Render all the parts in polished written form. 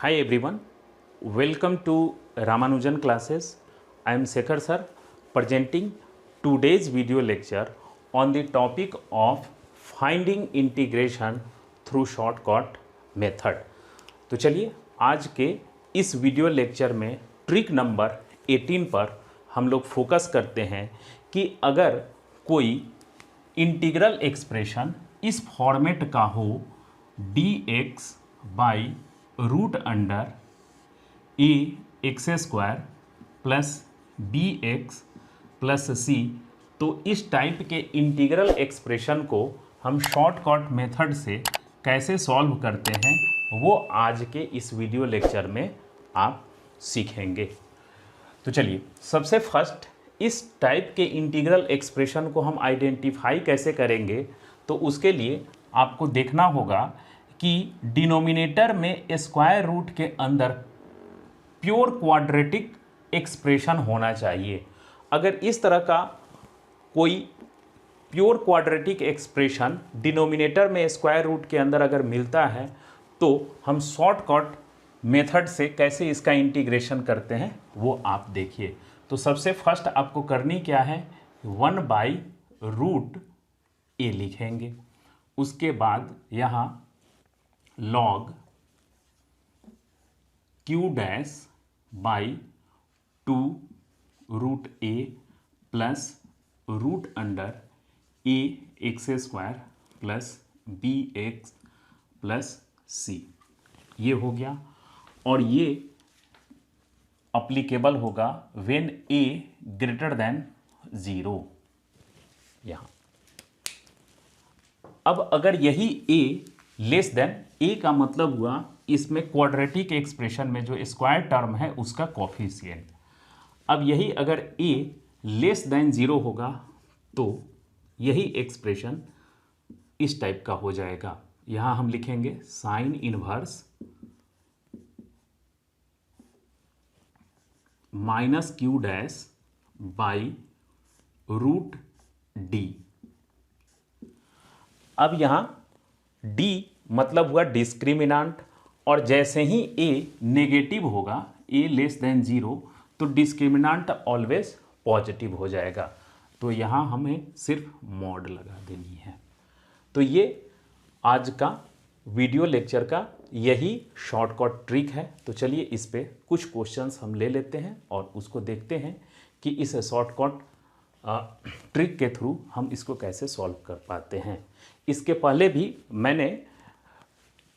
Hi everyone, welcome to Ramanujan classes. I am Shekhar sir presenting today's video lecture on the topic of finding integration through shortcut method. तो चलिए आज के इस video lecture में trick number 18 पर हम लोग फोकस करते हैं कि अगर कोई इंटीग्रल एक्सप्रेशन इस फॉर्मेट का हो dx by root under a x square plus b x plus c, तो इस टाइप के इंटीग्रल एक्सप्रेशन को हम शॉर्टकट मेथड से कैसे सॉल्व करते हैं वो आज के इस वीडियो लेक्चर में आप सीखेंगे। तो चलिए सबसे फर्स्ट इस टाइप के इंटीग्रल एक्सप्रेशन को हम आइडेंटिफाई कैसे करेंगे, तो उसके लिए आपको देखना होगा कि डिनोमिनेटर में स्क्वायर रूट के अंदर प्योर क्वाड्रेटिक एक्सप्रेशन होना चाहिए। अगर इस तरह का कोई प्योर क्वाड्रेटिक एक्सप्रेशन डिनोमिनेटर में स्क्वायर रूट के अंदर अगर मिलता है तो हम शॉर्टकट मेथड से कैसे इसका इंटीग्रेशन करते हैं वो आप देखिए। तो सबसे फर्स्ट आपको करनी क्या है, 1 बाई रूट ए लिखेंगे। उसके बाद यहाँ log q dash by 2 root a plus root under a x square plus b x plus c, ये हो गया। और ये अप्लीकेबल होगा व्हेन ए ग्रेटर देन 0 यहाँ। अब अगर यही a लेस देन a का मतलब हुआ इसमें क्वाड्रेटिक एक्सप्रेशन में जो स्क्वायर टर्म है उसका कोफिशिएंट। अब यही अगर a लेस देन 0 होगा तो यही एक्सप्रेशन इस टाइप का हो जाएगा। यहां हम लिखेंगे sine inverse minus Q dash by root D. अब यहां d मतलब हुआ डिस्क्रिमिनांट, और जैसे ही a नेगेटिव होगा, a लेस देन 0, तो डिस्क्रिमिनांट ऑलवेज पॉजिटिव हो जाएगा। तो यहाँ हमें सिर्फ मॉड लगा देनी है। तो ये आज का वीडियो लेक्चर का यही शॉर्टकट ट्रिक है। तो चलिए इस पे कुछ क्वेश्चंस हम ले लेते हैं और उसको देखते हैं कि इस शॉर्टकट ट्रिक के थ्रू हम इसको कैसे सॉल्व कर पाते हैं। इसके पहले भी मैंने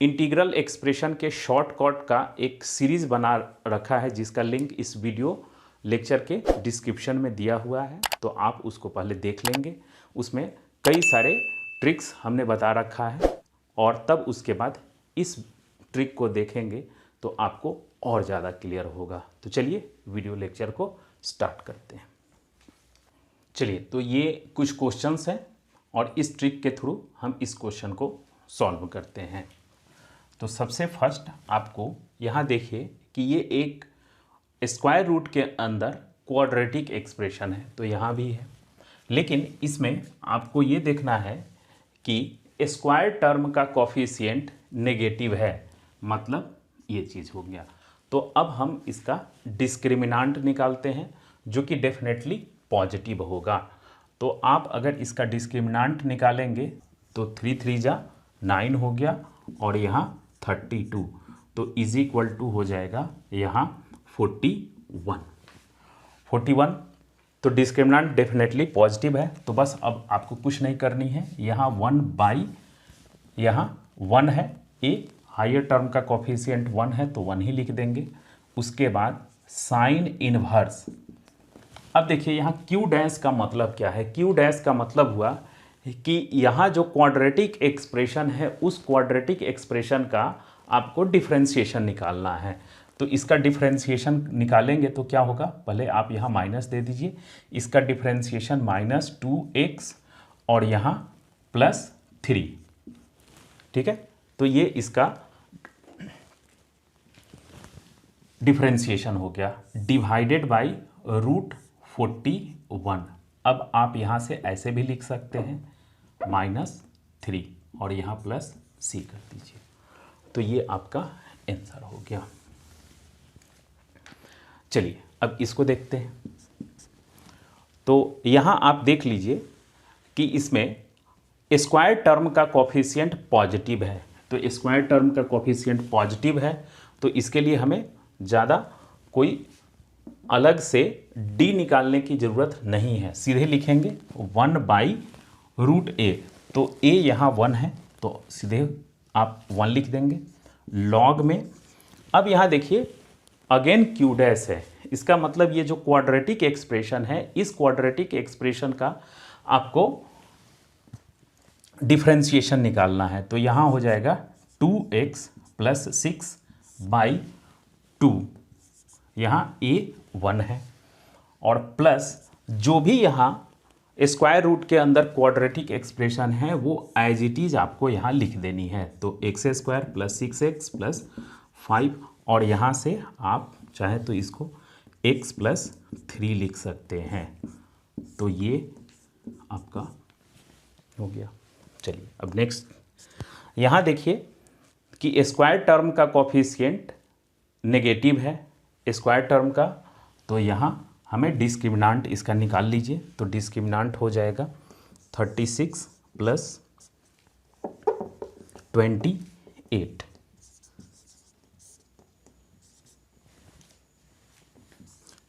इंटीग्रल एक्सप्रेशन के शॉर्टकट का एक सीरीज़ बना रखा है जिसका लिंक इस वीडियो लेक्चर के डिस्क्रिप्शन में दिया हुआ है, तो आप उसको पहले देख लेंगे। उसमें कई सारे ट्रिक्स हमने बता रखा है और तब उसके बाद इस ट्रिक को देखेंगे तो आपको और ज़्यादा क्लियर होगा। तो चलिए वीडियो लेक्चर को स्टार्ट करते हैं। चलिए, तो ये कुछ क्वेश्चंस हैं और इस ट्रिक के थ्रू हम इस क्वेश्चन को सॉल्व करते हैं। तो सबसे फर्स्ट आपको यहाँ देखिए कि ये एक स्क्वायर रूट के अंदर क्वाड्रेटिक एक्सप्रेशन है, तो यहाँ भी है, लेकिन इसमें आपको ये देखना है कि स्क्वायर टर्म का कोफिशिएंट नेगेटिव है, मतलब ये चीज़ हो गया। तो अब हम इसका डिस्क्रिमिनांट निकालते हैं जो कि डेफिनेटली पॉजिटिव होगा। तो आप अगर इसका डिस्क्रिमिनांट निकालेंगे तो 3 3 जा 9 हो गया और यहाँ 32, तो इज इक्वल टू हो जाएगा यहाँ 41। तो डिस्क्रिमिनांट डेफिनेटली पॉजिटिव है। तो बस अब आपको कुछ नहीं करनी है, यहाँ 1 बाई यहाँ 1 है, ए हायर टर्म का कोफिशिएंट 1 है तो 1 ही लिख देंगे। उसके बाद साइन इनवर्स। अब देखिए यहाँ क्यू डैश का मतलब क्या है। क्यू डैश का मतलब हुआ कि यहाँ जो क्वाड्रेटिक एक्सप्रेशन है उस क्वाड्रेटिक एक्सप्रेशन का आपको डिफरेंशिएशन निकालना है। तो इसका डिफरेंशिएशन निकालेंगे तो क्या होगा, पहले आप यहाँ माइनस दे दीजिए। इसका डिफरेंशिएशन -2x और यहाँ +3, ठीक है। तो ये इसका डिफरेंशिएशन हो गया डिवाइडेड बाई रूट 41। अब आप यहाँ से ऐसे भी लिख सकते हैं -3 और यहाँ +c कर दीजिए। तो ये आपका आंसर हो गया। चलिए अब इसको देखते हैं। तो यहाँ आप देख लीजिए कि इसमें स्क्वायर टर्म का कोफिशिएंट पॉजिटिव है, तो स्क्वायर टर्म का कोफिशिएंट पॉजिटिव है, तो इसके लिए हमें ज़्यादा कोई अलग से डी निकालने की ज़रूरत नहीं है, सीधे लिखेंगे 1/√a। तो a यहाँ 1 है तो सीधे आप 1 लिख देंगे लॉग में। अब यहाँ देखिए अगेन क्यू डैश है, इसका मतलब ये जो क्वाड्रेटिक एक्सप्रेशन है, इस क्वाड्रेटिक एक्सप्रेशन का आपको डिफरेंशिएशन निकालना है। तो यहाँ हो जाएगा 2x + 6/2, यहाँ a 1 है, और प्लस जो भी यहाँ स्क्वायर रूट के अंदर क्वाड्रेटिक एक्सप्रेशन है वो एज इट इज आपको यहाँ लिख देनी है। तो x² + 6x + 5, और यहाँ से आप चाहे तो इसको x + 3 लिख सकते हैं। तो ये आपका हो गया। चलिए अब नेक्स्ट, यहाँ देखिए कि स्क्वायर टर्म का कोफिशिएंट नेगेटिव है स्क्वायर टर्म का, तो यहाँ हमें डिस्क्रिमिनांट इसका निकाल लीजिए। तो डिस्क्रिमिनांट हो जाएगा 36 + 28,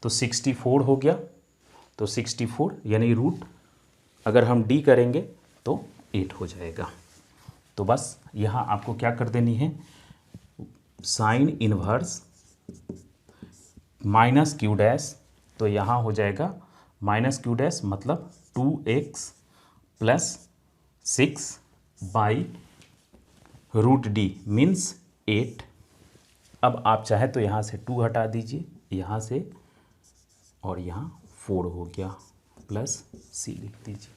तो 64 हो गया। तो 64 यानी रूट अगर हम डी करेंगे तो 8 हो जाएगा। तो बस यहाँ आपको क्या कर देनी है, साइन इनवर्स -q', तो यहाँ हो जाएगा -q' मतलब 2x + 6/√d मीन्स 8। अब आप चाहे तो यहाँ से 2 हटा दीजिए, यहाँ से, और यहाँ 4 हो गया, प्लस c लिख दीजिए।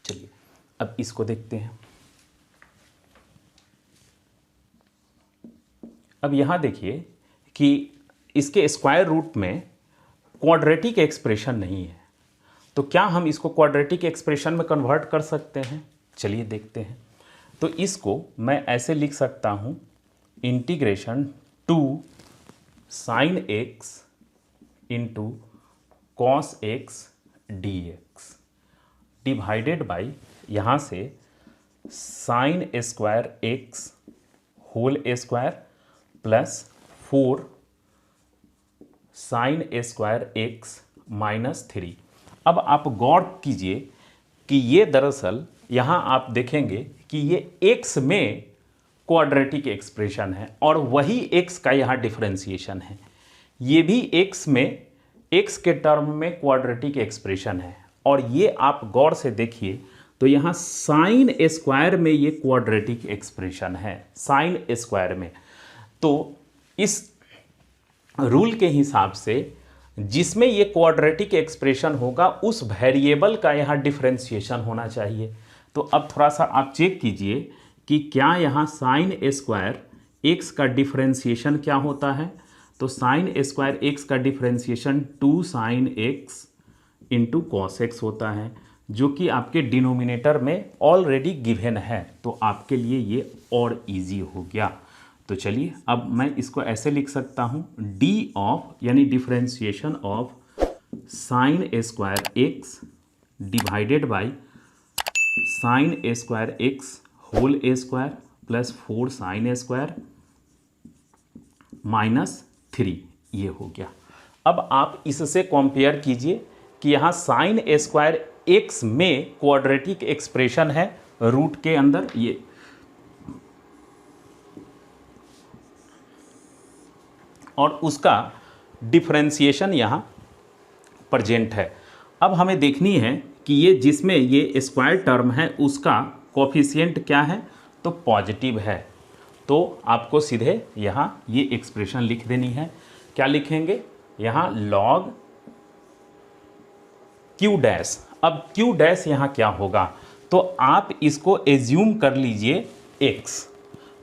चलिए अब इसको देखते हैं। अब यहाँ देखिए कि इसके स्क्वायर रूट में क्वाड्रेटिक एक्सप्रेशन नहीं है, तो क्या हम इसको क्वाड्रेटिक एक्सप्रेशन में कन्वर्ट कर सकते हैं? चलिए देखते हैं। तो इसको मैं ऐसे लिख सकता हूँ, integration 2 sin x × cos x dx divided by यहाँ से sin² x whole square plus 4 sin² x -3। अब आप गौर कीजिए कि ये दरअसल यहाँ आप देखेंगे कि ये x में क्वाड्रेटिक एक्सप्रेशन है और वही x का यहाँ डिफरेंशिएशन है। ये भी x में x के टर्म में क्वाड्रेटिक एक्सप्रेशन है, और ये आप गौर से देखिए तो यहाँ साइन स्क्वायर में ये क्वाड्रेटिक एक्सप्रेशन है, साइन स्क्वायर में। तो इस रूल के हिसाब से जिसमें ये क्वाड्रेटिक एक्सप्रेशन होगा उस वेरिएबल का यहाँ डिफरेंशिएशन होना चाहिए। तो अब थोड़ा सा आप चेक कीजिए कि क्या यहाँ साइन स्क्वायर एक्स का डिफरेंशिएशन क्या होता है। तो साइन स्क्वायर एक्स का differentiation 2 sin x × cos x होता है, जो कि आपके डिनोमिनेटर में ऑलरेडी गिवन है, तो आपके लिए ये और इजी हो गया। तो चलिए अब मैं इसको ऐसे लिख सकता हूँ, d ऑफ यानी differentiation of sine square x divided by sine square x whole square plus 4 sin² -3, ये हो गया। अब आप इससे कंपेयर कीजिए कि यहाँ साइन स्क्वायर एक्स में क्वाड्रेटिक एक्सप्रेशन है रूट के अंदर, ये और उसका डिफरेंशिएशन यहाँ प्रेजेंट है। अब हमें देखनी है कि ये जिसमें ये स्क्वायर टर्म है उसका कोफिशिएंट क्या है, तो पॉजिटिव है। तो आपको सीधे यहाँ ये एक्सप्रेशन लिख देनी है। क्या लिखेंगे यहाँ, लॉग q'। अब q' यहाँ क्या होगा, तो आप इसको एज्यूम कर लीजिए x,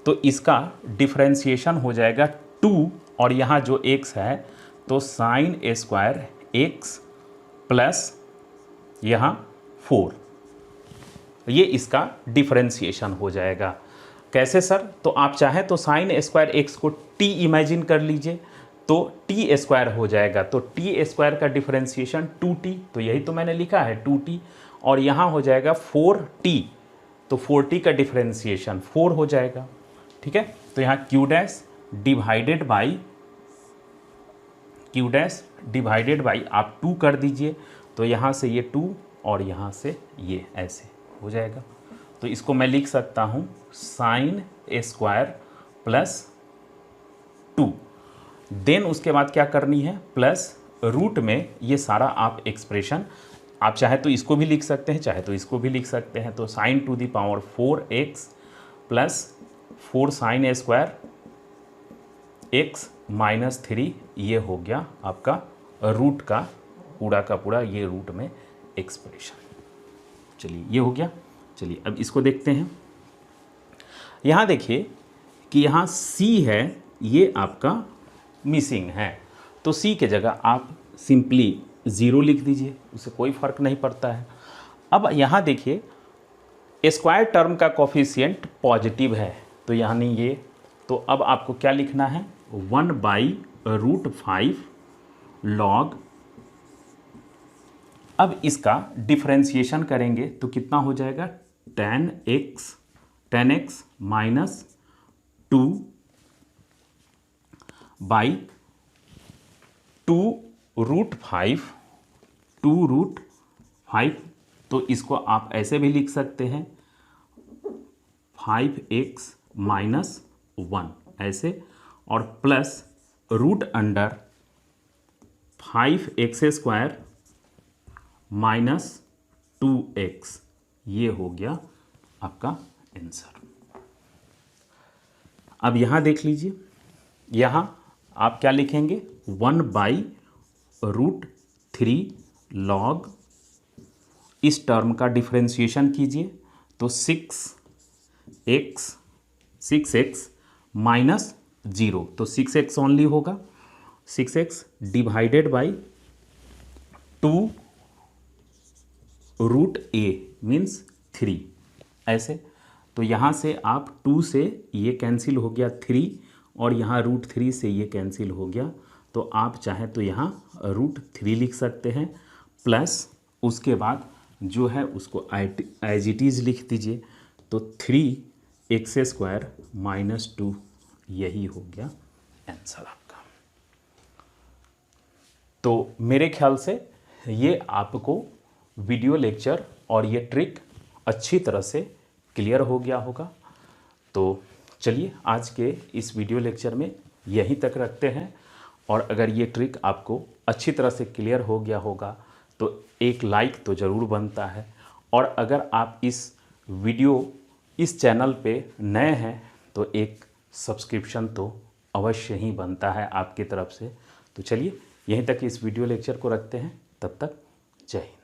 तो इसका डिफरेंशिएशन हो जाएगा 2, और यहाँ जो x है तो साइन स्क्वायर x प्लस यहाँ 4, ये इसका डिफरेंशिएशन हो जाएगा। कैसे सर? तो आप चाहें तो साइन स्क्वायर एक्स को टी इमेजिन कर लीजिए, तो टी स्क्वायर हो जाएगा। तो टी स्क्वायर का डिफरेंशिएशन 2t, तो यही तो मैंने लिखा है 2t, और यहाँ हो जाएगा 4t, तो 4t का डिफरेंशिएशन 4 हो जाएगा। ठीक है, तो यहाँ q डैश डिवाइडेड बाई आप 2 कर दीजिए, तो यहाँ से ये 2 और यहाँ से ये ऐसे हो जाएगा। तो इसको मैं लिख सकता हूँ साइन स्क्वायर प्लस 2, देन उसके बाद क्या करनी है, प्लस रूट में ये सारा आप एक्सप्रेशन, आप चाहे तो इसको भी लिख सकते हैं, चाहे तो इसको भी लिख सकते हैं। तो sign to the power 4x plus 4 sine square x minus 3, ये हो गया आपका रूट का पूरा ये रूट में एक्सप्रेशन। चलिए ये हो गया। चलिए अब इसको देखते हैं। यहाँ देखिए कि यहाँ c है, ये आपका मिसिंग है, तो c के जगह आप सिंपली 0 लिख दीजिए, उससे कोई फर्क नहीं पड़ता है। अब यहाँ देखिए स्क्वायर टर्म का कोफिशिएंट पॉजिटिव है, तो यानी ये, तो अब आपको क्या लिखना है, 1/√5 लॉग, अब इसका डिफरेंशिएशन करेंगे तो कितना हो जाएगा, 10x माइनस 2/2√5, तो इसको आप ऐसे भी लिख सकते हैं 5x माइनस 1 ऐसे, और plus root under 5x² minus 2x, ये हो गया आपका आंसर। अब यहाँ देख लीजिए, यहाँ आप क्या लिखेंगे, 1/√3 लॉग, इस टर्म का डिफरेंशिएशन कीजिए, तो 6x माइनस 0, तो 6x ओनली होगा, 6x divided by 2√a means 3 ऐसे। तो यहाँ से आप 2 से ये कैंसिल हो गया 3, और यहाँ √3 से ये कैंसिल हो गया, तो आप चाहें तो यहाँ √3 लिख सकते हैं, प्लस उसके बाद जो है उसको एज इट इज़ लिख दीजिए, तो 3x² माइनस 2, यही हो गया आंसर आपका। तो मेरे ख्याल से ये आपको वीडियो लेक्चर और ये ट्रिक अच्छी तरह से क्लियर हो गया होगा। तो चलिए आज के इस वीडियो लेक्चर में यहीं तक रखते हैं, और अगर ये ट्रिक आपको अच्छी तरह से क्लियर हो गया होगा तो एक लाइक तो ज़रूर बनता है, और अगर आप इस चैनल पे नए हैं तो एक सब्सक्रिप्शन तो अवश्य ही बनता है आपकी तरफ से। तो चलिए यहीं तक इस वीडियो लेक्चर को रखते हैं, तब तक जय हिंद।